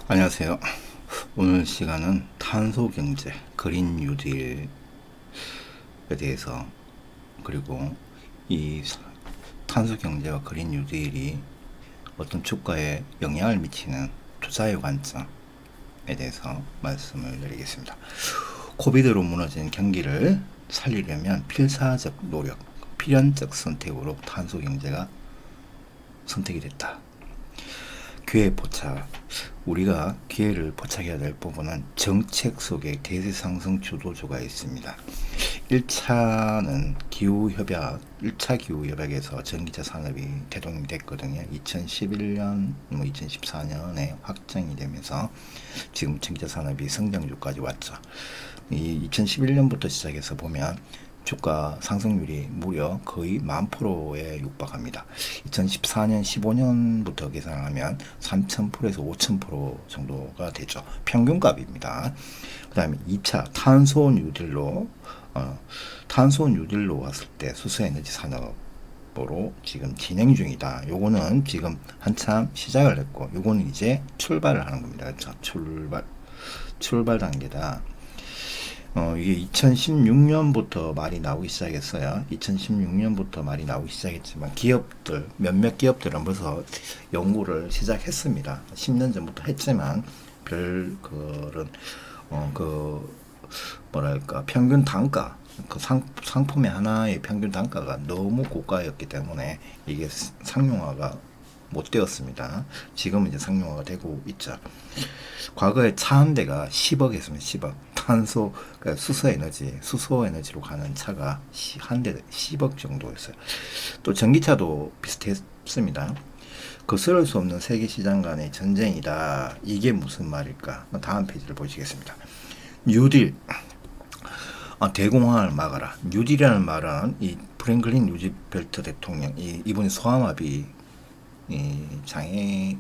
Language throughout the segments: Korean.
안녕하세요. 오늘 시간은 탄소 경제, 그린 뉴딜에 대해서, 그리고 이 탄소 경제와 그린 뉴딜이 어떤 주가에 영향을 미치는 투자의 관점에 대해서 말씀을 드리겠습니다. 코비드로 무너진 경기를 살리려면 필사적 노력, 필연적 선택으로 탄소 경제가 선택이 됐다. 기회 포착. 우리가 기회를 포착해야 될 부분은 정책 속에 대세 상승 주도주가 있습니다. 1차는 기후협약, 1차 기후협약에서 전기차 산업이 대동이 됐거든요. 2011년, 2014년에 확정이 되면서 지금 전기차 산업이 성장주까지 왔죠. 이 2011년부터 시작해서 보면 주가 상승률이 무려 거의 10,000%에 육박합니다. 2014년, 15년부터 계산하면 3,000%에서 5,000% 정도가 되죠. 평균값입니다. 그 다음에 2차 탄소 뉴딜로 왔을 때 수소에너지 산업으로 지금 진행 중이다. 요거는 지금 한참 시작을 했고, 요거는 이제 출발을 하는 겁니다. 그렇죠? 출발 단계다. 이게 2016년부터 말이 나오기 시작했어요. 2016년부터 말이 나오기 시작했지만 몇몇 기업들은 벌써 연구를 시작했습니다. 10년 전부터 했지만 그런 뭐랄까 평균 단가, 상품의 하나의 평균 단가가 너무 고가였기 때문에 이게 상용화가 못 되었습니다. 지금은 이제 상용화가 되고 있죠. 과거에 차 한 대가 10억이었습니다. 10억. 그러니까 수소 에너지로 가는 차가 한 대 10억 정도였어요. 또 전기차도 비슷했습니다. 거스를 수 없는 세계 시장 간의 전쟁이다. 이게 무슨 말일까? 다음 페이지를 보시겠습니다. 뉴딜. 대공황을 막아라. 뉴딜이라는 말은 이 프랭클린 루즈벨트 대통령, 이분이 소아마비 장애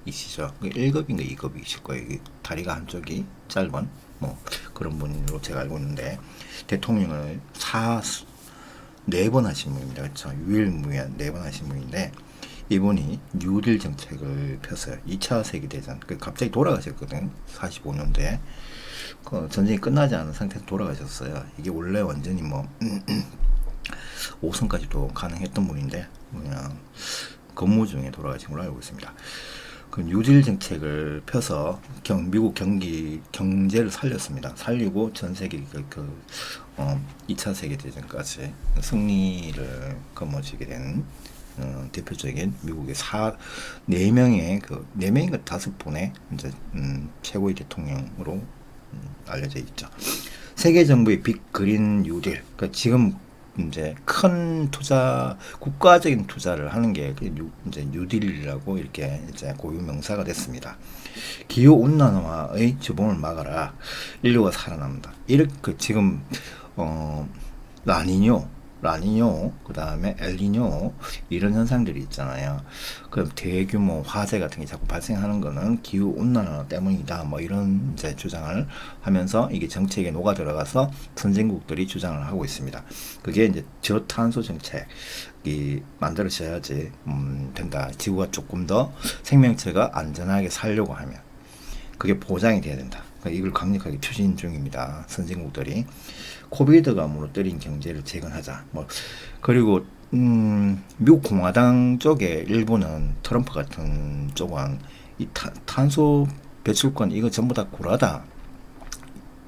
이시죠. 1급인가 2급이실 거예요. 다리가 한쪽이 짧은 그런 분으로 제가 알고 있는데, 대통령을 4번 하신 분입니다. 그렇죠. 유일무이한 4번 하신 분인데, 이분이 뉴딜 정책을 폈어요. 2차 세계대전. 갑자기 돌아가셨거든요. 45년도에. 전쟁이 끝나지 않은 상태에서 돌아가셨어요. 이게 원래 완전히 5선까지도 가능했던 분인데, 그냥 근무 중에 돌아가신 걸로 알고 있습니다. 그 뉴딜 정책을 펴서 미국 경제를 살렸습니다. 살리고 전 세계 2차 세계대전까지 승리를 거머쥐게 된 대표적인 미국의 4명의 5분의 이제 최고의 대통령으로 알려져 있죠. 세계 정부의 빅 그린 뉴딜. 그러니까 지금 이제 큰 국가적인 투자를 하는 게 이제 뉴딜이라고 이렇게 이제 고유 명사가 됐습니다. 기후 온난화의 주범을 막아라. 인류가 살아남는다. 이렇게 지금 라니뇨, 그 다음에 엘니뇨, 이런 현상들이 있잖아요. 그럼 대규모 화재 같은 게 자꾸 발생하는 거는 기후 온난화 때문이다. 이런 이제 주장을 하면서 이게 정책에 녹아 들어가서 선진국들이 주장을 하고 있습니다. 그게 이제 저탄소 정책이 만들어져야지 된다. 지구가 조금 더 생명체가 안전하게 살려고 하면 그게 보장이 돼야 된다. 이걸 강력하게 추진 중입니다. 선진국들이. 코비드가 무너뜨린 경제를 재건하자. 그리고 미국 공화당 쪽에 일부는 트럼프 같은 쪽은 이 탄소 배출권 이거 전부 다 구라다.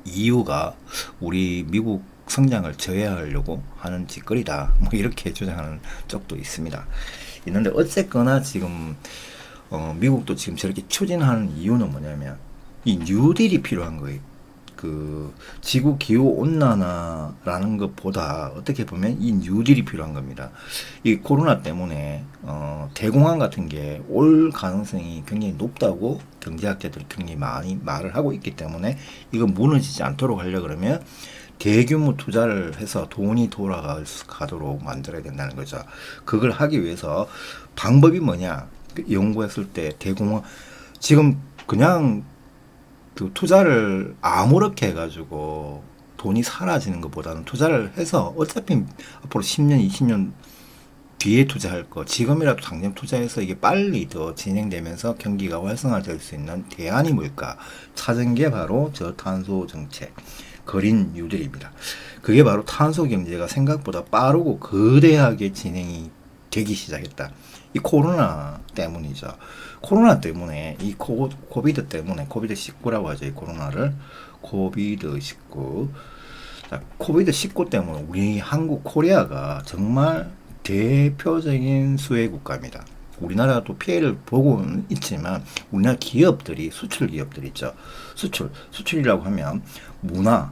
이유가 우리 미국 성장을 저해하려고 하는 짓거리다. 이렇게 주장하는 쪽도 있습니다. 있는데 어쨌거나 지금 미국도 지금 저렇게 추진하는 이유는 뭐냐면 이 뉴딜이 필요한 거예요. 지구 기후 온난화라는 것보다 어떻게 보면 이 뉴딜이 필요한 겁니다. 이 코로나 때문에 대공황 같은 게 올 가능성이 굉장히 높다고 경제학자들이 굉장히 많이 말을 하고 있기 때문에 이거 무너지지 않도록 하려 그러면 대규모 투자를 해서 돈이 돌아가도록 만들어야 된다는 거죠. 그걸 하기 위해서 방법이 뭐냐? 연구했을 때 대공황 지금 그냥 투자를 아무렇게 해가지고 돈이 사라지는 것보다는 투자를 해서 어차피 앞으로 10년, 20년 뒤에 투자할 거 지금이라도 당장 투자해서 이게 빨리 더 진행되면서 경기가 활성화될 수 있는 대안이 뭘까 찾은 게 바로 저탄소 정책 그린 뉴딜입니다. 그게 바로 탄소 경제가 생각보다 빠르고 거대하게 진행이 되기 시작했다. 이 코로나 때문이죠. 코로나 때문에 이 코비드 때문에 코비드19라고 하죠. 이 코로나를 코비드19 코비드19 때문에 우리 한국 코리아가 정말 대표적인 수혜 국가입니다. 우리나라도 피해를 보고는 있지만 우리나라 기업들이 수출 기업들 있죠. 수출이라고 하면 문화,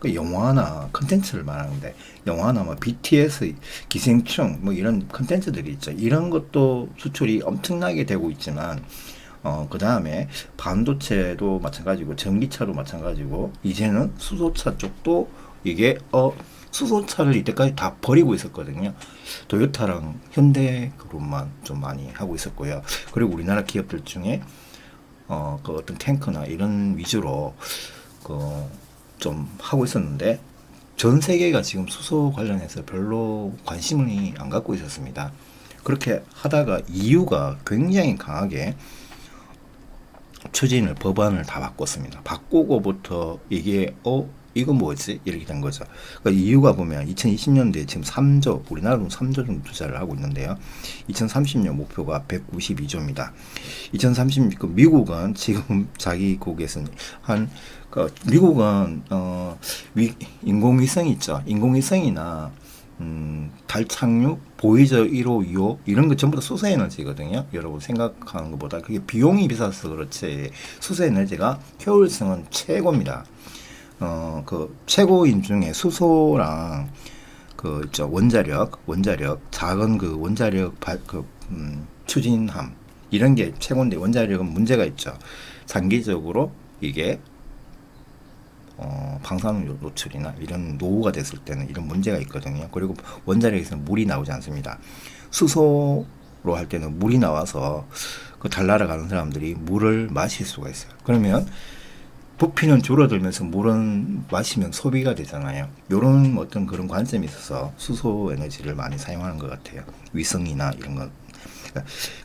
그 영화나 컨텐츠를 말하는데 영화나 뭐 BTS, 기생충 뭐 이런 컨텐츠들이 있죠. 이런 것도 수출이 엄청나게 되고 있지만 그 다음에 반도체도 마찬가지고 전기차도 마찬가지고 이제는 수소차 쪽도 이게 수소차를 이때까지 다 버리고 있었거든요. 도요타랑 현대그룹만 좀 많이 하고 있었고요. 그리고 우리나라 기업들 중에 그 어떤 탱크나 이런 위주로 좀 하고 있었는데 전 세계가 지금 수소 관련해서 별로 관심을 안 갖고 있었습니다. 그렇게 하다가 EU가 굉장히 강하게 추진을 법안을 다 바꿨습니다. 바꾸고부터 이게 이거 뭐지? 이렇게 된 거죠. 그러니까 이유가 보면 2020년도에 지금 3조, 우리나라는 3조 정도 투자를 하고 있는데요. 2030년 목표가 192조입니다. 2030, 미국은 지금 자기 국에서는 미국은, 인공위성 있죠. 인공위성이나, 달 착륙, 보이저 1호, 2호, 이런 거 전부 다 수소에너지거든요. 여러분 생각하는 것보다 그게 비용이 비싸서 그렇지, 수소에너지가 효율성은 최고입니다. 그 최고인 중에 수소랑 원자력 작은 그 원자력 추진함 이런 게 최고인데 원자력은 문제가 있죠. 장기적으로 이게 방사능 노출이나 이런 노후가 됐을 때는 이런 문제가 있거든요. 그리고 원자력에서는 물이 나오지 않습니다. 수소로 할 때는 물이 나와서 그 달 날아가는 사람들이 물을 마실 수가 있어요. 그러면 부피는 줄어들면서 물은 마시면 소비가 되잖아요. 요런 어떤 그런 관점이 있어서 수소 에너지를 많이 사용하는 것 같아요. 위성이나 이런 것.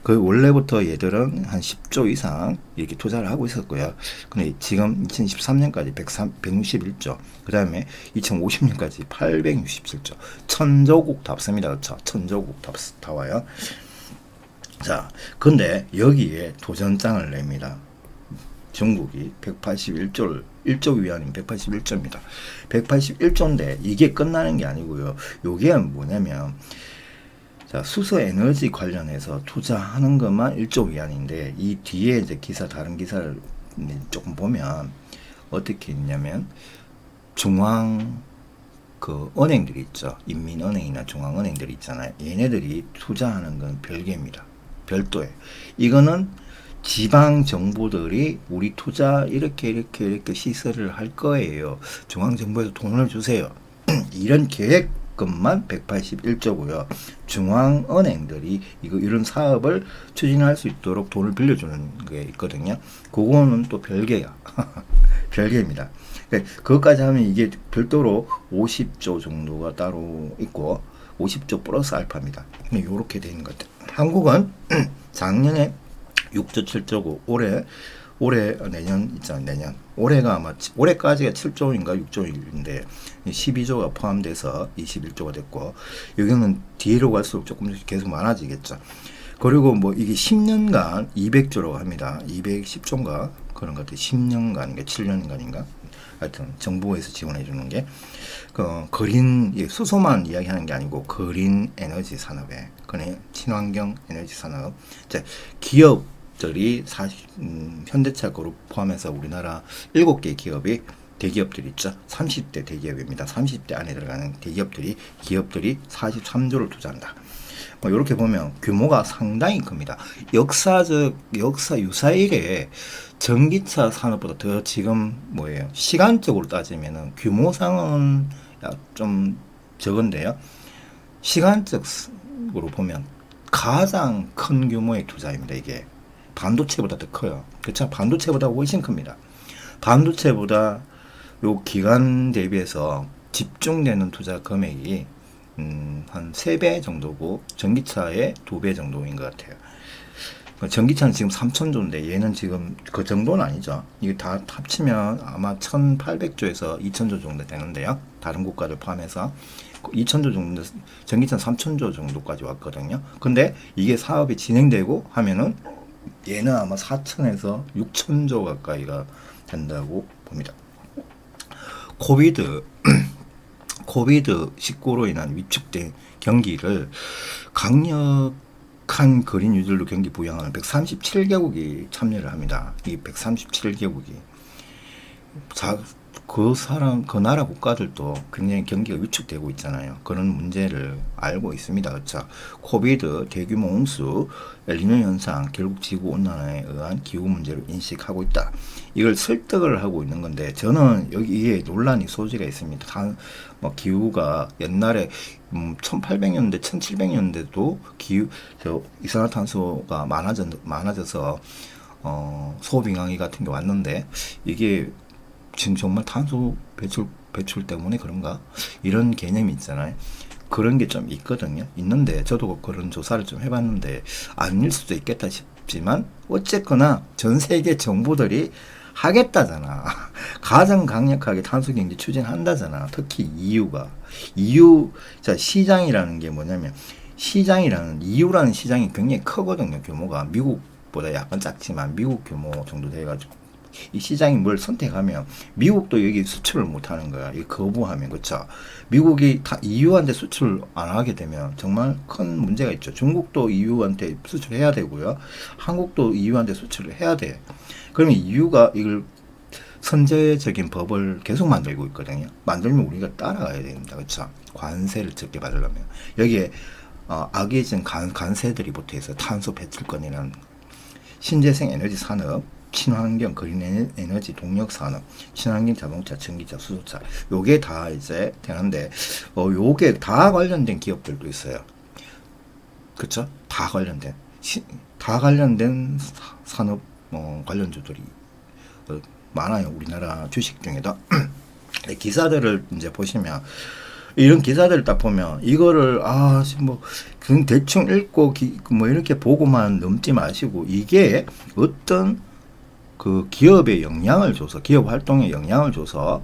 그 원래부터 얘들은 한 10조 이상 이렇게 투자를 하고 있었고요. 근데 지금 2023년까지 161조, 그 다음에 2050년까지 867조, 천조국 답습니다. 그렇죠? 천조국 다 와요. 자, 근데 여기에 도전장을 냅니다. 중국이 181조 위안이면 181조입니다. 181조인데 이게 끝나는 게 아니고요. 요게 뭐냐면 자, 수소 에너지 관련해서 투자하는 것만 1조 위안인데 이 뒤에 이제 다른 기사를 조금 보면 어떻게 있냐면 중앙 그 은행들이 있죠. 인민은행이나 중앙은행들이 있잖아요. 얘네들이 투자하는 건 별개입니다. 별도예요. 이거는 지방 정부들이 우리 투자 이렇게 시설을 할 거예요. 중앙 정부에서 돈을 주세요. 이런 계획금만 181조고요. 중앙은행들이 이런 사업을 추진할 수 있도록 돈을 빌려주는 게 있거든요. 그거는 또 별개야. 별개입니다. 그것까지 하면 이게 별도로 50조 정도가 따로 있고 50조 플러스 알파입니다. 이렇게 되는 것 같아요. 한국은 작년에 6조 7조고 올해 내년 있잖아요. 내년 올해가 아마 올해까지가 7조인가 6조인데 12조가 포함돼서 21조가 됐고 여기는 뒤로 갈수록 조금 계속 많아지겠죠. 그리고 뭐 이게 10년간 200조라고 합니다. 210조인가 그런 것 같아요. 10년간인가 7년간인가 하여튼 정부에서 지원해 주는 게 그린 수소만 이야기하는 게 아니고 그린 에너지 산업에 친환경 에너지 산업 이제 기업들이 현대차 그룹 포함해서 우리나라 7개 기업이 대기업들이 있죠. 30대 대기업입니다. 30대 안에 들어가는 기업들이 43조를 투자한다. 뭐 이렇게 보면 규모가 상당히 큽니다. 역사 유사일에 전기차 산업보다 더 지금 시간적으로 따지면은 규모상은 좀 적은데요. 시간적으로 보면 가장 큰 규모의 투자입니다. 이게 반도체보다 더 커요. 그렇죠? 반도체보다 훨씬 큽니다. 반도체보다 요 기간 대비해서 집중되는 투자 금액이 한 3배 정도고 전기차의 2배 정도인 것 같아요. 전기차는 지금 3,000조인데 얘는 지금 그 정도는 아니죠. 이게 다 합치면 아마 1,800조에서 2,000조 정도 되는데요. 다른 국가들 포함해서 2,000조 정도, 전기차는 3,000조 정도까지 왔거든요. 근데 이게 사업이 진행되고 하면은 얘는 아마 4,000에서 6,000조 가까이가 된다고 봅니다. 코비드19로 인한 위축된 경기를 강력한 거린 유지로 경기 부양하는 137개국이 참여를 합니다. 이 137개국이 그 나라 국가들도 굉장히 경기가 위축되고 있잖아요. 그런 문제를 알고 있습니다. 그렇죠? 코비드, 대규모 홍수, 엘니뇨 현상, 결국 지구 온난화에 의한 기후 문제를 인식하고 있다. 이걸 설득을 하고 있는 건데 저는 여기에 논란이 소지가 있습니다. 기후가 옛날에 1800년대, 1700년대도 이산화탄소가 많아져서 소빙강이 같은 게 왔는데 이게 지금 정말 탄소 배출 때문에 그런가? 이런 개념이 있잖아요. 그런 게 좀 있거든요. 있는데 저도 그런 조사를 좀 해봤는데 아닐 수도 있겠다 싶지만 어쨌거나 전 세계 정부들이 하겠다잖아. 가장 강력하게 탄소 경제 추진한다잖아. 특히 시장이라는 게 뭐냐면 EU라는 시장이 굉장히 크거든요. 규모가 미국보다 약간 작지만 미국 규모 정도 돼가지고 이 시장이 뭘 선택하면 미국도 여기 수출을 못하는 거야. 이 거부하면. 그렇죠. 미국이 다 EU한테 수출 안 하게 되면 정말 큰 문제가 있죠. 중국도 EU한테 수출해야 되고요. 한국도 EU한테 수출을 해야 돼. 그러면 EU가 이걸 선제적인 법을 계속 만들고 있거든요. 만들면 우리가 따라가야 됩니다. 그렇죠. 관세를 적게 받으려면 여기에 악의적 관세들이 붙어 있어요. 탄소 배출권이라는 신재생 에너지 산업, 친환경 그린 에너지 동력 산업, 친환경 자동차, 전기차, 수소차, 요게 다 이제 되는데 요게 다 관련된 기업들도 있어요. 그렇죠? 다 관련된 산업 관련주들이 많아요. 우리나라 주식 중에도. 기사들을 이제 보시면 이런 기사들을 딱 보면 이거를 그냥 대충 읽고 이렇게 보고만 넘지 마시고 이게 어떤 그 기업에 영향을 줘서 기업 활동에 영향을 주고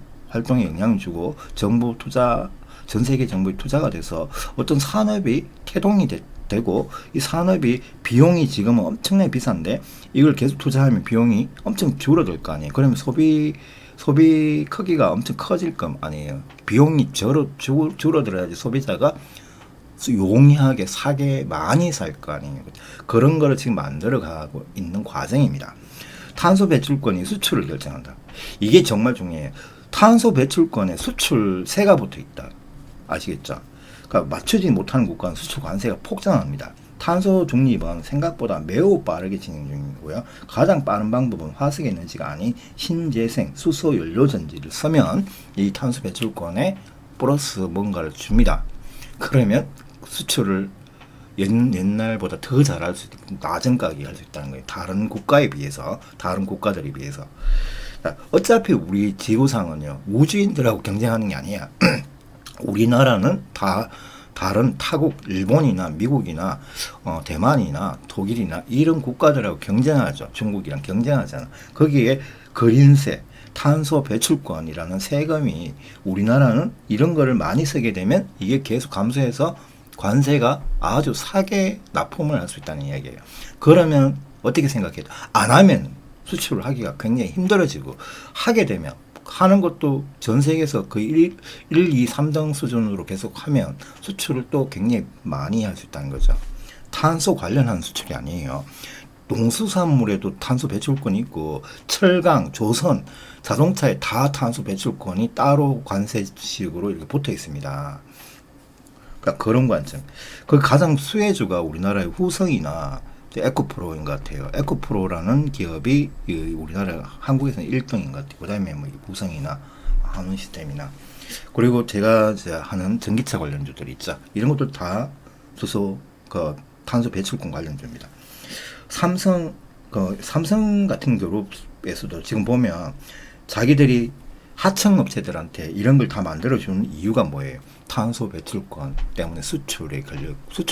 정부 투자 전 세계 정부의 투자가 돼서 어떤 산업이 태동이 되고 이 산업이 비용이 지금은 엄청나게 비싼데 이걸 계속 투자하면 비용이 엄청 줄어들 거 아니에요. 그러면 소비 크기가 엄청 커질 거 아니에요. 비용이 줄어들어야지 소비자가 용이하게 많이 살 거 아니에요. 그런 거를 지금 만들어가고 있는 과정입니다. 탄소 배출권이 수출을 결정한다. 이게 정말 중요해요. 탄소 배출권에 수출세가 붙어 있다. 아시겠죠? 그러니까 맞추지 못하는 국가는 수출 관세가 폭증합니다. 탄소 중립은 생각보다 매우 빠르게 진행 중이고요. 가장 빠른 방법은 화석 에너지가 아닌 신재생 수소 연료 전지를 쓰면 이 탄소 배출권에 플러스 뭔가를 줍니다. 그러면 수출을 옛날보다 더 잘할 수 있고 낮은 가격에 할 수 있다는 거예요. 다른 국가들에 비해서. 어차피 우리 지구상은요 우주인들하고 경쟁하는 게 아니야. 우리나라는 다른 타국 일본이나 미국이나 대만이나 독일이나 이런 국가들하고 경쟁하죠. 중국이랑 경쟁하잖아. 거기에 그린세 탄소 배출권이라는 세금이 우리나라는 이런 거를 많이 쓰게 되면 이게 계속 감소해서 관세가 아주 싸게 납품을 할 수 있다는 이야기예요. 그러면 어떻게 생각해요? 안 하면 수출을 하기가 굉장히 힘들어지고 하게 되면 하는 것도 전 세계에서 거의 1, 2, 3등 수준으로 계속 하면 수출을 또 굉장히 많이 할 수 있다는 거죠. 탄소 관련한 수출이 아니에요. 농수산물에도 탄소 배출권이 있고 철강, 조선, 자동차에 다 탄소 배출권이 따로 관세식으로 이렇게 붙어 있습니다. 그러니까 그런 관점. 그 가장 수혜주가 우리나라의 후성이나 에코프로인 것 같아요. 에코프로라는 기업이 우리나라 한국에서는 1등인 것 같아요. 그 다음에 후성이나 한원시스템이나 그리고 제가 이제 하는 전기차 관련주들이 있죠. 이런 것도 다 수소 탄소 배출권 관련주입니다. 삼성 같은 그룹에서도 지금 보면 자기들이 하청업체들한테 이런 걸 다 만들어주는 이유가 뭐예요? 탄소 배출권 때문에 수출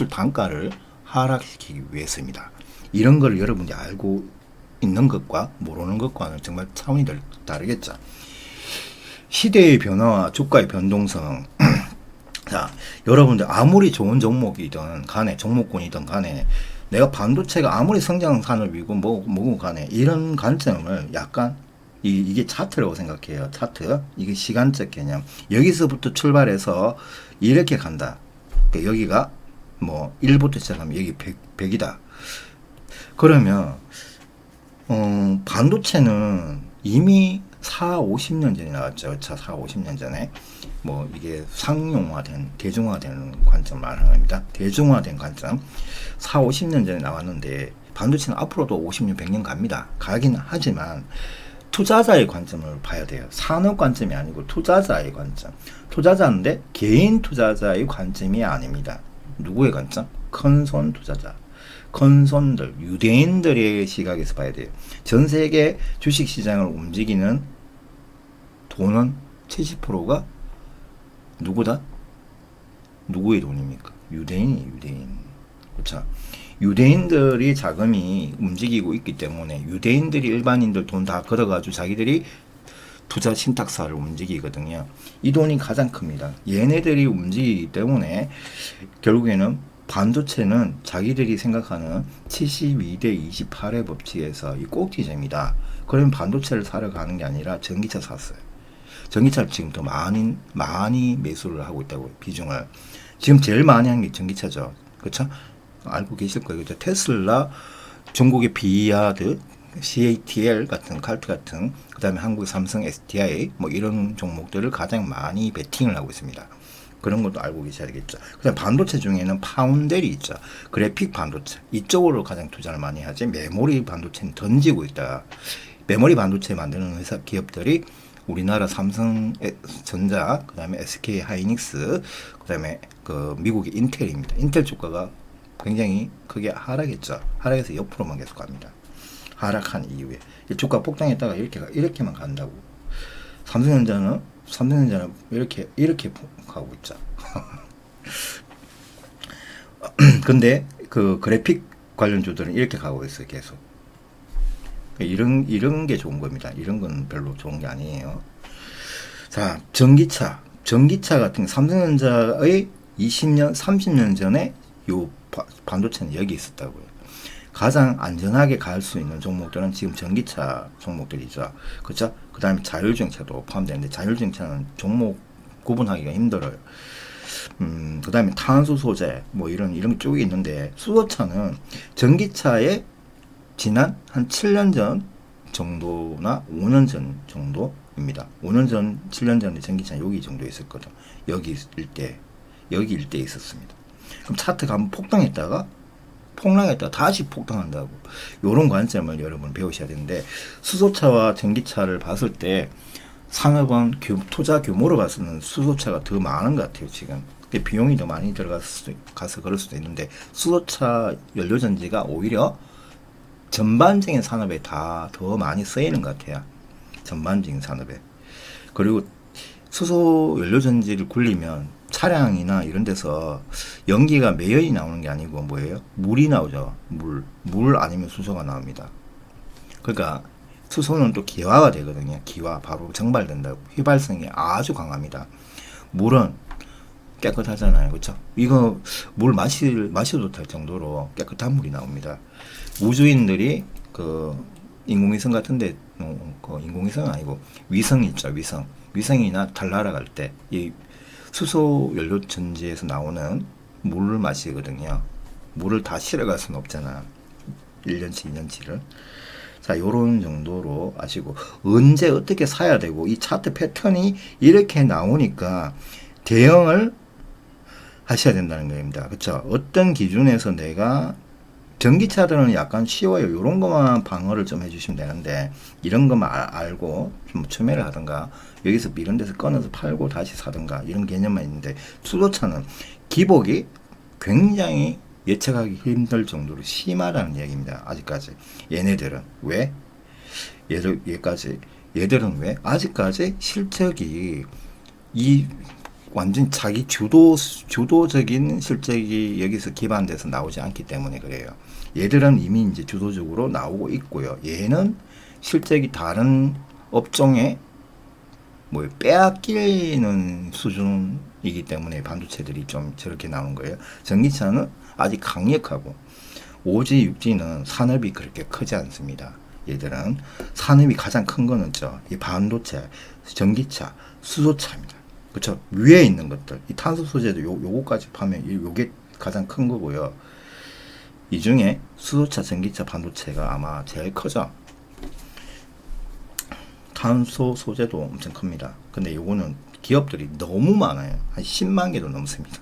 단가를 하락시키기 위해서입니다. 이런 걸 여러분이 알고 있는 것과 모르는 것과는 정말 차원이 다르겠죠. 시대의 변화와 주가의 변동성. 자, 여러분들 아무리 좋은 종목이든 간에, 종목군이든 간에, 내가 반도체가 아무리 성장 산업이고 뭐고 간에 이런 관점을 약간 이게 차트라고 생각해요. 차트. 이게 시간적 개념. 여기서부터 출발해서 이렇게 간다. 그러니까 여기가 뭐 1부터 시작하면 여기 100이다. 그러면 반도체는 이미 50년 전에 나왔죠. 50년 전에. 뭐 이게 상용화된, 대중화된 관점을 말하는 겁니다. 대중화된 관점. 50년 전에 나왔는데 반도체는 앞으로도 50년, 100년 갑니다. 가긴 하지만 투자자의 관점을 봐야 돼요. 산업 관점이 아니고 투자자의 관점. 투자자인데 개인 투자자의 관점이 아닙니다. 누구의 관점? 큰손 투자자. 큰손들, 유대인들의 시각에서 봐야 돼요. 전 세계 주식시장을 움직이는 돈은 70%가 누구다? 누구의 돈입니까? 유대인. 그렇죠? 유대인들이 자금이 움직이고 있기 때문에 유대인들이 일반인들 돈 다 걷어가지고 자기들이 투자 신탁사를 움직이거든요. 이 돈이 가장 큽니다. 얘네들이 움직이기 때문에 결국에는 반도체는 자기들이 생각하는 72대 28의 법칙에서 이 꼭지점이다. 그러면 반도체를 사러 가는 게 아니라 전기차 샀어요. 전기차를 지금 더 많이 매수를 하고 있다고, 비중을. 지금 제일 많이 한 게 전기차죠. 그렇죠? 알고 계실 거예요. 그렇죠? 테슬라, 중국의 비야드, CATL 같은, 칼트 같은, 그 다음에 한국의 삼성 SDI, 뭐 이런 종목들을 가장 많이 베팅을 하고 있습니다. 그런 것도 알고 계셔야 되겠죠. 그다음 반도체 중에는 파운데리 있죠. 그래픽 반도체. 이쪽으로 가장 투자를 많이 하지. 메모리 반도체는 던지고 있다. 메모리 반도체 만드는 회사 기업들이 우리나라 삼성전자, 그다음에 SK 하이닉스, 그다음에 그 미국의 인텔입니다. 인텔 주가가 굉장히 크게 하락했죠. 하락해서 옆으로만 계속 갑니다. 하락한 이후에 주가 폭등했다가 이렇게만 간다고. 삼성전자는 이렇게 가고 있죠. 근데 그 그래픽 관련주들은 이렇게 가고 있어요. 계속. 이런 게 좋은 겁니다. 이런 건 별로 좋은 게 아니에요. 자, 전기차 같은 삼성전자의 20년, 30년 전에 요 반도체는 여기 있었다고요. 가장 안전하게 갈 수 있는 종목들은 지금 전기차 종목들이죠. 그렇죠? 그 다음에 자율주행차도 포함되는데 자율주행차는 종목 구분하기가 힘들어요. 그 다음에 탄소 소재 뭐 이런 쪽이 있는데, 수소차는 전기차의 지난 한 7년 전 정도나 5년 전 정도입니다. 5년 전, 7년 전에 전기차는 여기 정도에 있었거든. 여기 일대에 있었습니다. 그럼 차트가 한번 폭등했다가 다시 폭등한다고. 이런 관점을 여러분 배우셔야 되는데, 수소차와 전기차를 봤을 때 산업은 투자 규모로 봤을 때 수소차가 더 많은 것 같아요. 지금 비용이 더 많이 들어가서 그럴 수도 있는데, 수소차 연료전지가 오히려 전반적인 산업에 다 더 많이 쓰이는 것 같아요. 전반적인 산업에. 그리고 수소 연료전지를 굴리면 차량이나 이런 데서 연기가 매연이 나오는 게 아니고 뭐예요? 물이 나오죠. 물 아니면 수소가 나옵니다. 그러니까 수소는 또 기화가 되거든요. 기화, 바로 증발된다고. 휘발성이 아주 강합니다. 물은 깨끗하잖아요. 그렇죠? 이거 물 마셔도 될 정도로 깨끗한 물이 나옵니다. 우주인들이 그 인공위성 같은데, 그 인공위성은 아니고 위성 있죠. 위성이나 달 날아갈 때 이 수소 연료 전지에서 나오는 물을 마시거든요. 물을 다 실어갈 수는 없잖아. 1년치, 2년치를. 자, 요런 정도로 아시고, 언제 어떻게 사야 되고, 이 차트 패턴이 이렇게 나오니까 대응을 하셔야 된다는 겁니다. 그쵸? 어떤 기준에서 내가, 전기차들은 약간 쉬워요. 요런 것만 방어를 좀 해주시면 되는데, 이런 것만 알고 좀 추매를 하든가, 여기서 이런 데서 끊어서 팔고 다시 사든가, 이런 개념만 있는데, 수소차는 기복이 굉장히 예측하기 힘들 정도로 심하다는 얘기입니다. 아직까지. 얘네들은. 왜? 얘까지 얘들은 왜? 아직까지 실적이 이 완전 자기 주도적인 실적이 여기서 기반돼서 나오지 않기 때문에 그래요. 얘들은 이미 이제 주도적으로 나오고 있고요. 얘는 실적이 다른 업종에 뭐 빼앗기는 수준이기 때문에 반도체들이 좀 저렇게 나오는 거예요. 전기차는 아직 강력하고 오지 육지는 산업이 그렇게 크지 않습니다. 얘들은 산업이 가장 큰 거는 이 반도체, 전기차, 수소차입니다. 그렇죠? 위에 있는 것들, 이 탄소 소재도 요거까지 파면 요게 가장 큰 거고요. 이 중에 수소차, 전기차, 반도체가 아마 제일 크죠. 탄소 소재도 엄청 큽니다. 근데 요거는 기업들이 너무 많아요. 한 10만 개도 넘습니다.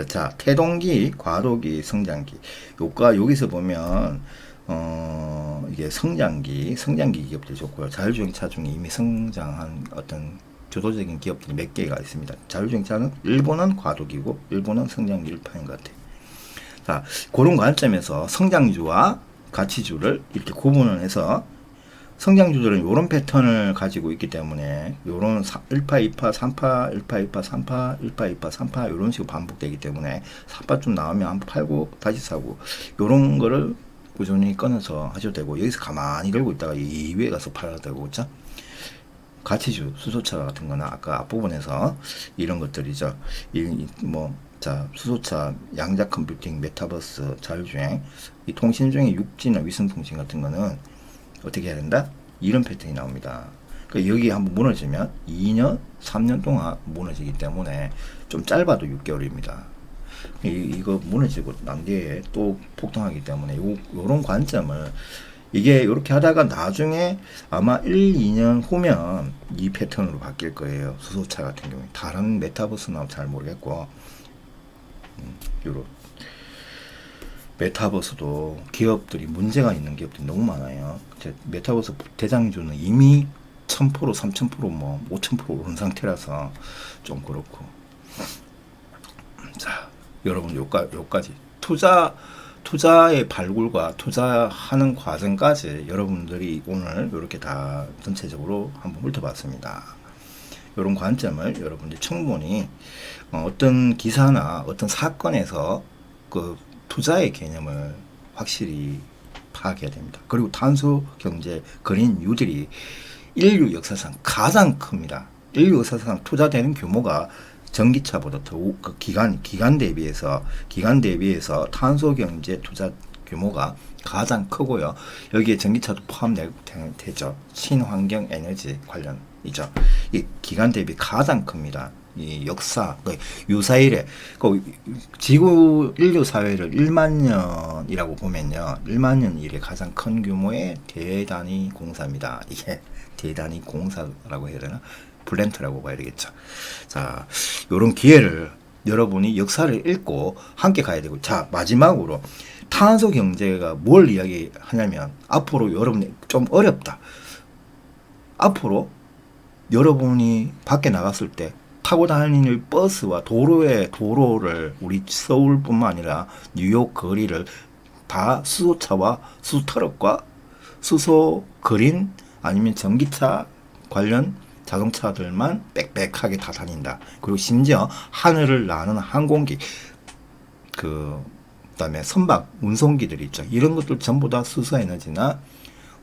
자, 태동기, 과도기, 성장기. 여기서 보면 이게 성장기 기업들이 좋고요. 자율주행차 중에 이미 성장한 어떤 주도적인 기업들이 몇 개가 있습니다. 자율주행차는 일본은 과도기고 일본은 성장기 일파인 것 같아요. 자, 그런 관점에서 성장주와 가치주를 이렇게 구분을 해서 성장주들은 이런 패턴을 가지고 있기 때문에 요런 1파, 2파, 3파, 1파, 2파, 3파, 1파, 2파, 3파 이런 식으로 반복되기 때문에 3파 좀 나오면 한번 팔고 다시 사고 요런 거를 꾸준히 꺼내서 하셔도 되고 여기서 가만히 걸고 있다가 이 위에 가서 팔아도 되고 그렇죠? 가치주, 수소차 같은 거는 아까 앞부분에서 이런 것들이죠. 자, 수소차, 양자 컴퓨팅, 메타버스, 자율주행, 이 통신 중에 6G나 위성통신 같은 거는 어떻게 해야 된다? 이런 패턴이 나옵니다. 그러니까 여기 한번 무너지면 2년, 3년 동안 무너지기 때문에 좀 짧아도 6개월입니다. 이거 무너지고 난 뒤에 또 폭등하기 때문에 요런 관점을 이게 이렇게 하다가 나중에 아마 1, 2년 후면 이 패턴으로 바뀔 거예요. 수소차 같은 경우에. 다른 메타버스는 잘 모르겠고 요런 메타버스도 기업들이 문제가 있는 기업들이 너무 많아요. 메타버스 대장주는 이미 1000%, 3000%, 뭐 5000% 오른 상태라서 좀 그렇고. 자, 여러분 요까지 투자의 발굴과 투자하는 과정까지 여러분들이 오늘 이렇게 다 전체적으로 한번 훑어봤습니다. 이런 관점을 여러분들이 충분히 어떤 기사나 어떤 사건에서 그 투자의 개념을 확실히 파악해야 됩니다. 그리고 탄소 경제 그린 뉴딜이 인류 역사상 가장 큽니다. 인류 역사상 투자되는 규모가 전기차보다 더 기간 대비해서 탄소 경제 투자 규모가 가장 크고요. 여기에 전기차도 포함되죠. 친환경 에너지 관련이죠. 이 기간 대비 가장 큽니다. 이 역사, 유사일에, 지구 인류 사회를 1만 년이라고 보면요. 1만 년 이래 가장 큰 규모의 대단위 공사입니다. 이게 대단위 공사라고 해야 되나? 블렌트라고 봐야 되겠죠. 자, 요런 기회를 여러분이 역사를 읽고 함께 가야 되고, 자, 마지막으로 탄소 경제가 뭘 이야기하냐면, 앞으로 여러분이 좀 어렵다. 앞으로 여러분이 밖에 나갔을 때 타고 다니는 버스와 도로를 우리 서울뿐만 아니라 뉴욕 거리를 다 수소차와 수트럭과 수소 그린 아니면 전기차 관련 자동차들만 빽빽하게 다 다닌다. 그리고 심지어 하늘을 나는 항공기, 그다음에 선박 운송기들 있죠. 이런 것들 전부 다 수소 에너지나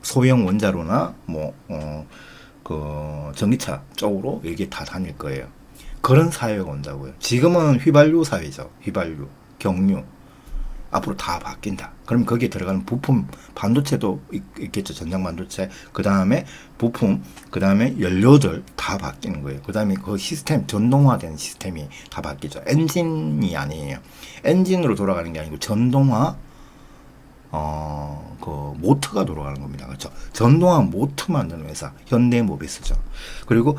소형 원자로나 전기차 쪽으로 이게 다 다닐 거예요. 그런 사회가 온다고요. 지금은 휘발유 사회죠. 휘발유, 경유. 앞으로 다 바뀐다. 그럼 거기에 들어가는 부품, 반도체도 있겠죠. 전장 반도체. 그 다음에 부품, 그 다음에 연료들 다 바뀌는 거예요. 그 다음에 그 시스템, 전동화된 시스템이 다 바뀌죠. 엔진이 아니에요. 엔진으로 돌아가는 게 아니고 전동화, 모터가 돌아가는 겁니다. 그렇죠? 전동화 모터 만드는 회사, 현대모비스죠. 그리고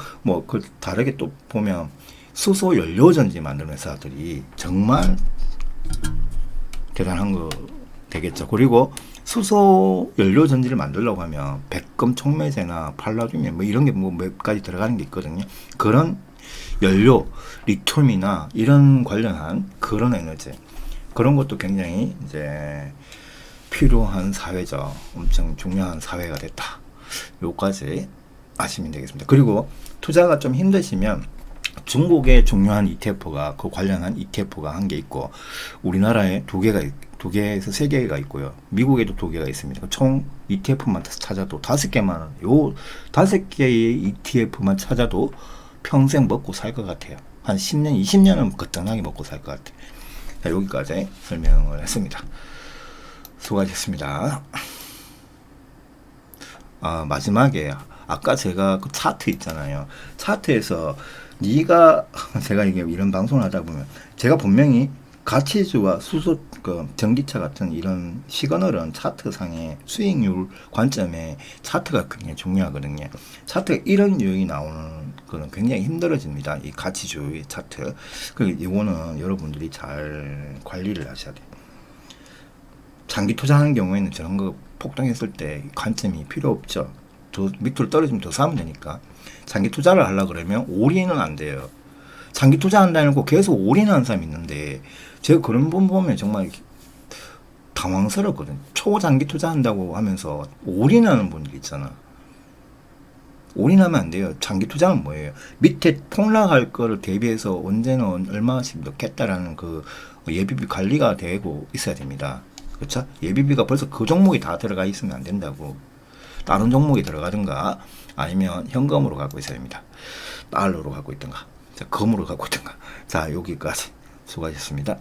다르게 또 보면 수소 연료 전지 만드는 회사들이 정말 대단한 거 되겠죠. 그리고 수소 연료 전지를 만들려고 하면 백금 촉매제나 팔라듐 이런 게 몇 가지 들어가는 게 있거든요. 그런 연료, 리튬이나 이런 관련한 그런 에너지, 그런 것도 굉장히 이제 필요한 사회죠. 엄청 중요한 사회가 됐다. 요까지 아시면 되겠습니다. 그리고 투자가 좀 힘드시면 중국의 중요한 ETF가 그 관련한 ETF가 한 개 있고 우리나라에 두 개에서 세 개가 있고요. 미국에도 두 개가 있습니다. 총 ETF만 찾아도 5개만 요 5개의 ETF만 찾아도 평생 먹고 살 것 같아요. 한 10년, 20년은 거뜬하게 먹고 살 것 같아요. 자, 여기까지 설명을 했습니다. 수고하셨습니다. 마지막에 아까 제가 그 차트 있잖아요. 차트에서 네가 제가 이게 이런 방송을 하다 보면 제가 분명히 가치주와 수소 전기차 같은 이런 시그널은 차트상의 수익률 관점에 차트가 굉장히 중요하거든요. 차트가 이런 유형이 나오는 거는 굉장히 힘들어집니다. 이 가치주의 차트. 이거는 여러분들이 잘 관리를 하셔야 돼요. 장기 투자하는 경우에는 저런 거 폭등했을 때 관점이 필요 없죠. 더 밑으로 떨어지면 더 사면 되니까. 장기 투자를 하려고 그러면 올인은 안 돼요. 장기 투자한다는 거 계속 올인하는 사람이 있는데 제가 그런 분 보면 정말 당황스럽거든. 초장기 투자한다고 하면서 올인하는 분들 있잖아. 올인하면 안 돼요. 장기 투자는 뭐예요? 밑에 폭락할 거를 대비해서 언제는 얼마씩 넣겠다라는 그 예비비 관리가 되고 있어야 됩니다. 그렇죠? 예비비가 벌써 그 종목이 다 들어가 있으면 안 된다고. 다른 종목이 들어가든가 아니면 현금으로 갖고 있어야 됩니다. 달러로 갖고 있든가, 금으로 갖고 있든가. 자, 여기까지 수고하셨습니다.